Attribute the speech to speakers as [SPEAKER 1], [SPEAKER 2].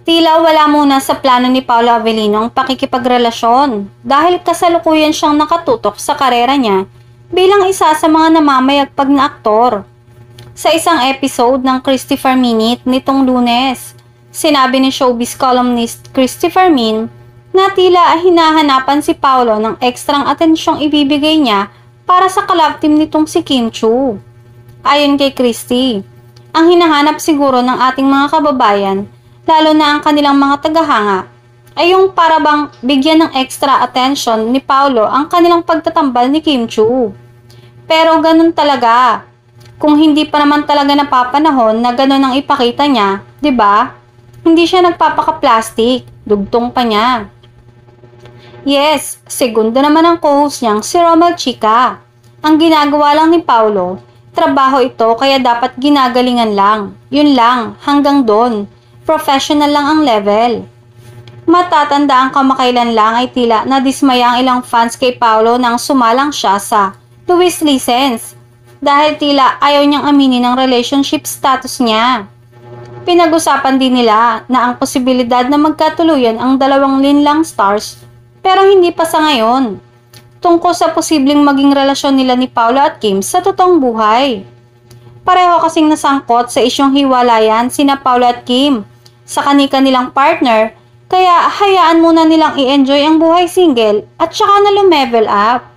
[SPEAKER 1] Tila wala muna sa plano ni Paolo Avellino ang pakikipagrelasyon dahil kasalukuyan siyang nakatutok sa karera niya bilang isa sa mga namamayagpag na aktor. Sa isang episode ng Christopher Minute nitong Lunes, sinabi ni showbiz columnist Christopher Min na tila hinahanapan si Paolo ng ekstrang atensyong ibibigay niya para sa collab team nitong si Kim Chiu. Ayon kay Christy, ang hinahanap siguro ng ating mga kababayan, lalo na ang kanilang mga tagahanga, ay yung para bang bigyan ng extra attention ni Paolo ang kanilang pagtatambal ni Kim Chiu. Pero ganun talaga. Kung hindi pa naman talaga napapanahon na ganun ang ipakita niya, 'di ba? Hindi siya nagpapaka-plastic, dugtong pa niya. Yes, segundo naman ang co-host niyang si Romel Chica. Ang ginagawa lang ni Paolo, trabaho ito kaya dapat ginagalingan lang. Yun lang, hanggang doon. Professional lang ang level. Matatanda ang kamakailan lang ay tila nadismaya ang ilang fans kay Paolo nang sumalang siya sa Louis License dahil tila ayaw niyang aminin ang relationship status niya. Pinag-usapan din nila na ang posibilidad na magkatuluyan ang dalawang linlang stars pero hindi pa sa ngayon. Tungkol sa posibleng maging relasyon nila ni Paolo at Kim sa totoong buhay. Pareho kasing nasangkot sa isyong hiwalayan sina Paolo at Kim sa kani-kanilang partner, kaya hayaan muna nilang i-enjoy ang buhay single at saka na lumevel up.